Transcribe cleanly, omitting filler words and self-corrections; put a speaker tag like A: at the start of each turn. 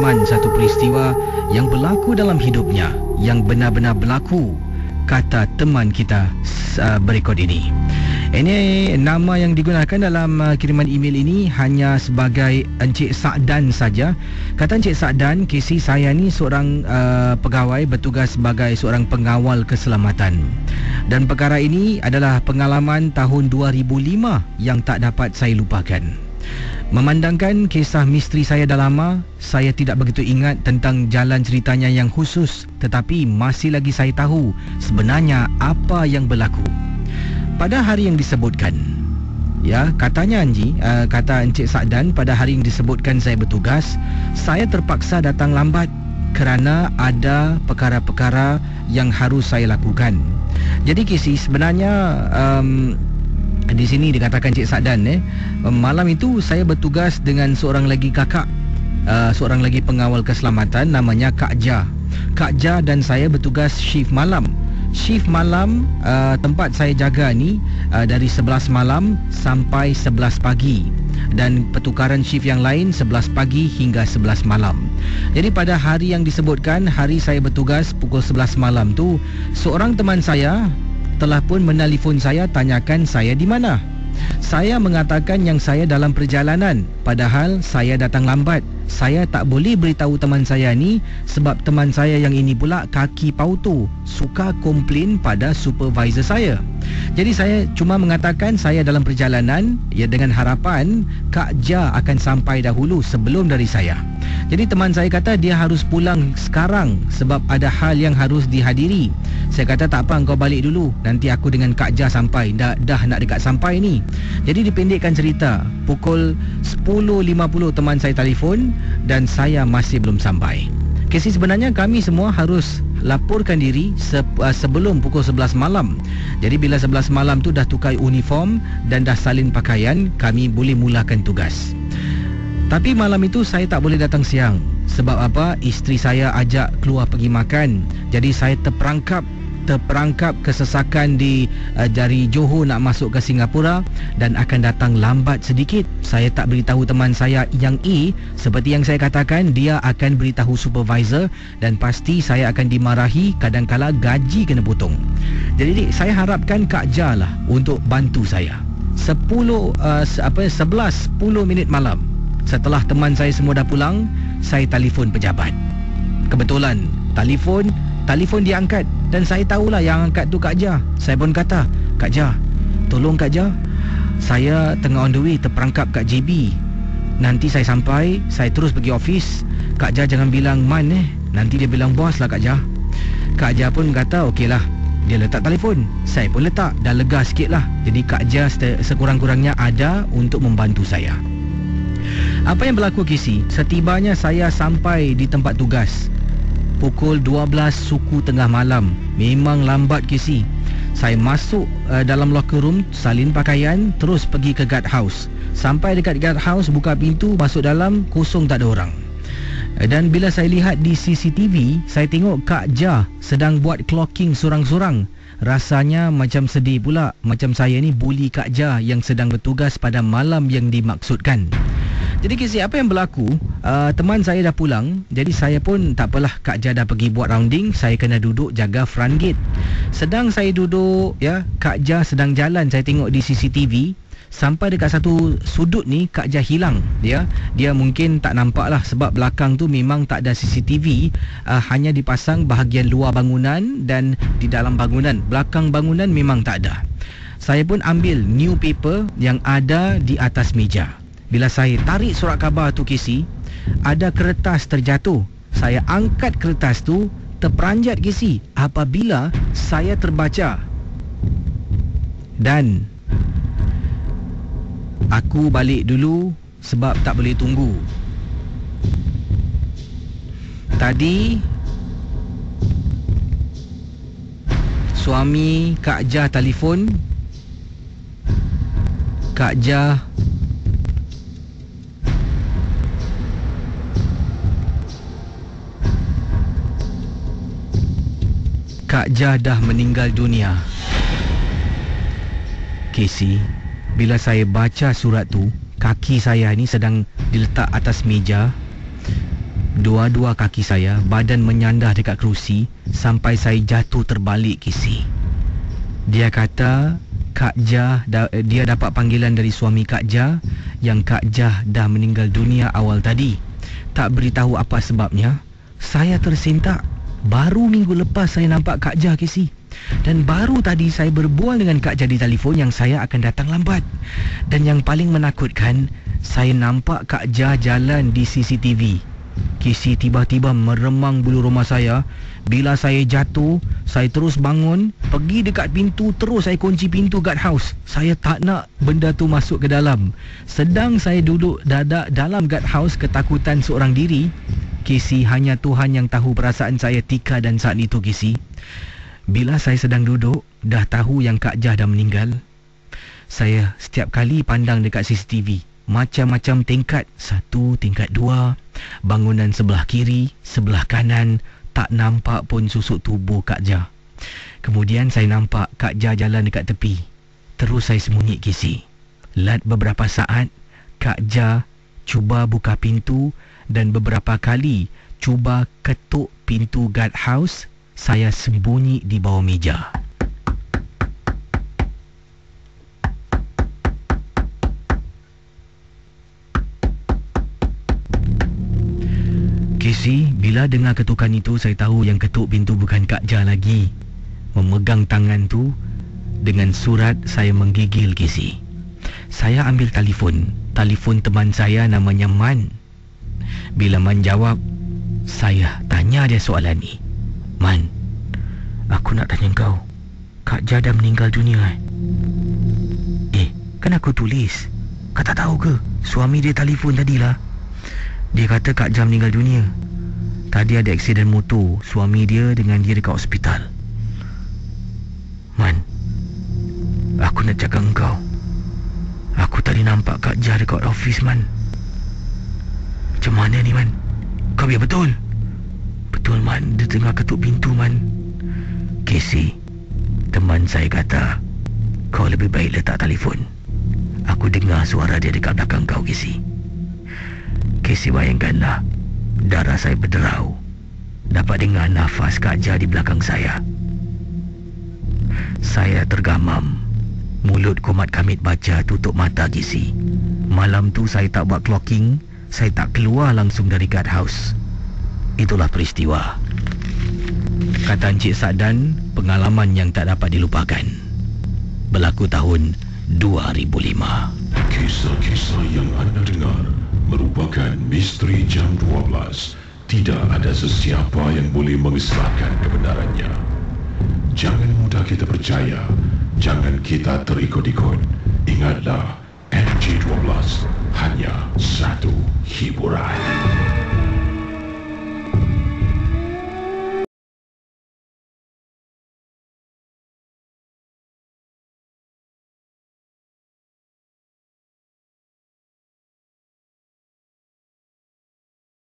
A: pengalaman, satu peristiwa yang berlaku dalam hidupnya, yang benar-benar berlaku, kata teman kita berikut ini. Ini nama yang digunakan dalam kiriman email ini hanya sebagai Encik Sa'dan saja. Kata Encik Sa'dan, Casey, saya ni seorang pegawai bertugas sebagai seorang pengawal keselamatan. Dan perkara ini adalah pengalaman tahun 2005 yang tak dapat saya lupakan. Memandangkan kisah misteri saya dah lama, saya tidak begitu ingat tentang jalan ceritanya yang khusus, tetapi masih lagi saya tahu sebenarnya apa yang berlaku. Pada hari yang disebutkan, ya, katanya kata Encik Sa'dan, pada hari yang disebutkan saya bertugas, saya terpaksa datang lambat kerana ada perkara-perkara yang harus saya lakukan. Jadi Casey, sebenarnya di sini dikatakan Encik Sa'dan, malam itu saya bertugas dengan seorang lagi kakak, seorang lagi pengawal keselamatan namanya Kak Ja. Kak Ja dan saya bertugas shift malam. Shift malam tempat saya jaga ni dari 11 malam sampai 11 pagi, dan pertukaran shift yang lain 11 pagi hingga 11 malam. Jadi pada hari yang disebutkan, hari saya bertugas pukul 11 malam tu, seorang teman saya telah pun menelefon saya tanyakan saya di mana. Saya mengatakan yang saya dalam perjalanan, padahal saya datang lambat. Saya tak boleh beritahu teman saya ni sebab teman saya yang ini pula kaki pautu, suka komplain pada supervisor saya. Jadi saya cuma mengatakan saya dalam perjalanan, ya, dengan harapan Kak Ja akan sampai dahulu sebelum dari saya. Jadi teman saya kata dia harus pulang sekarang sebab ada hal yang harus dihadiri. Saya kata tak apa, engkau balik dulu, nanti aku dengan Kak Ja sampai. Dah nak dekat sampai ni. Jadi dipendekkan cerita, pukul 10.50 teman saya telefon dan saya masih belum sampai. Casey, sebenarnya kami semua harus laporkan diri sebelum pukul 11 malam. Jadi bila 11 malam tu dah tukar uniform dan dah salin pakaian, kami boleh mulakan tugas. Tapi malam itu saya tak boleh datang siang. Sebab apa? Isteri saya ajak keluar pergi makan. Jadi saya terperangkap kesesakan dari Johor nak masuk ke Singapura dan akan datang lambat sedikit. Saya tak beritahu teman saya yang seperti yang saya katakan, dia akan beritahu supervisor dan pasti saya akan dimarahi, kadang-kala gaji kena potong. Jadi saya harapkan Kak Ja lah untuk bantu saya. 11:10 minit malam, setelah teman saya semua dah pulang, saya telefon pejabat. Kebetulan telefon diangkat dan saya tahulah yang angkat tu Kak Ja. Saya pun kata, Kak Ja, tolong Kak Ja, saya tengah on the way terperangkap kat JB. Nanti saya sampai, saya terus pergi office. Kak Ja jangan bilang Man nanti dia bilang bos lah Kak Ja. Kak Ja pun kata okey lah. Dia letak telefon, saya pun letak, dah lega sikit lah. Jadi Kak Ja sekurang-kurangnya ada untuk membantu saya. Apa yang berlaku Casey? Setibanya saya sampai di tempat tugas pukul 12 suku tengah malam. Memang lambat Casey. Saya masuk dalam locker room, salin pakaian, terus pergi ke guard house. Sampai dekat guard house, buka pintu, masuk dalam, kosong, tak ada orang. Dan bila saya lihat di CCTV, saya tengok Kak Ja sedang buat clocking sorang-sorang. Rasanya macam sedih pula, macam saya ni bully Kak Ja yang sedang bertugas pada malam yang dimaksudkan. Jadi Casey, apa yang berlaku, teman saya dah pulang. Jadi saya pun tak apalah, Kak Ja dah pergi buat rounding, saya kena duduk jaga front gate. Sedang saya duduk, ya, Kak Ja sedang jalan. Saya tengok di CCTV, sampai dekat satu sudut ni Kak Ja hilang. Dia mungkin tak nampak lah sebab belakang tu memang tak ada CCTV, hanya dipasang bahagian luar bangunan dan di dalam bangunan. Belakang bangunan memang tak ada. Saya pun ambil newspaper yang ada di atas meja. Bila saya tarik surat khabar tu Casey, ada kertas terjatuh. Saya angkat kertas tu, terperanjat Casey apabila saya terbaca. Dan aku balik dulu sebab tak boleh tunggu. Tadi suami Kak Ja telefon. Kak Ja dah meninggal dunia. Casey, bila saya baca surat tu, kaki saya ni sedang diletak atas meja. Dua-dua kaki saya, badan menyandar dekat kerusi sampai saya jatuh terbalik, Kisi. Dia kata Kak Jah, dia dapat panggilan dari suami Kak Jah yang Kak Jah dah meninggal dunia awal tadi. Tak beritahu apa sebabnya. Saya tersentak. Baru minggu lepas saya nampak Kak Jah, Kisi. Dan baru tadi saya berbual dengan Kak Jah di telefon yang saya akan datang lambat. Dan yang paling menakutkan, saya nampak Kak Jah jalan di CCTV. Kisi, tiba-tiba meremang bulu rumah saya. Bila saya jatuh, saya terus bangun, pergi dekat pintu, terus saya kunci pintu guard house. Saya tak nak benda tu masuk ke dalam. Sedang saya duduk dadak dalam guard house ketakutan seorang diri, Kisi, hanya Tuhan yang tahu perasaan saya tika dan saat itu, Kisi. Bila saya sedang duduk, dah tahu yang Kak Jah dah meninggal, saya setiap kali pandang dekat CCTV, macam-macam tingkat, 1, tingkat 2, bangunan sebelah kiri, sebelah kanan, tak nampak pun susuk tubuh Kak Jah. Kemudian saya nampak Kak Jah jalan dekat tepi. Terus saya sembunyi, Kisi. Lat beberapa saat, Kak Jah cuba buka pintu dan beberapa kali cuba ketuk pintu guard house. Saya sembunyi di bawah meja. Kisi, bila dengar ketukan itu, saya tahu yang ketuk pintu bukan Kak Jah lagi. Memegang tangan tu, dengan surat saya menggigil, Kisi. Saya ambil telefon teman saya namanya Man. Bila Man jawab, saya tanya dia soalan ni. Man, aku nak tanya kau, Kak Jah dah meninggal dunia kan aku tulis. Kau tak tahu ke? Suami dia telefon tadilah. Dia kata Kak Jah meninggal dunia. Tadi ada aksiden motor suami dia dengan dia dekat hospital. Man, aku nak cakap engkau, aku tadi nampak Kak Jah dekat office, Man. Macam mana ni, Man? Kau biar betul? Betul, Man. Dia tengah ketuk pintu, Man. Casey, teman saya kata kau lebih baik letak telefon. Aku dengar suara dia dekat belakang kau, Casey. Casey, bayangkanlah, darah saya berderau. Dapat dengar nafas Kak Jah di belakang saya. Saya tergamam. Mulut Komat Kamit baca tutup mata, Casey. Malam tu saya tak buat clocking. Saya tak keluar langsung dari guard house. Itulah peristiwa. Kata Encik Sadan, pengalaman yang tak dapat dilupakan. Berlaku tahun 2005.
B: Kisah-kisah yang anda dengar merupakan misteri jam 12. Tidak ada sesiapa yang boleh mengesahkan kebenarannya. Jangan mudah kita percaya. Jangan kita terikut-ikut. Ingatlah, MJ12 hanya satu hiburan.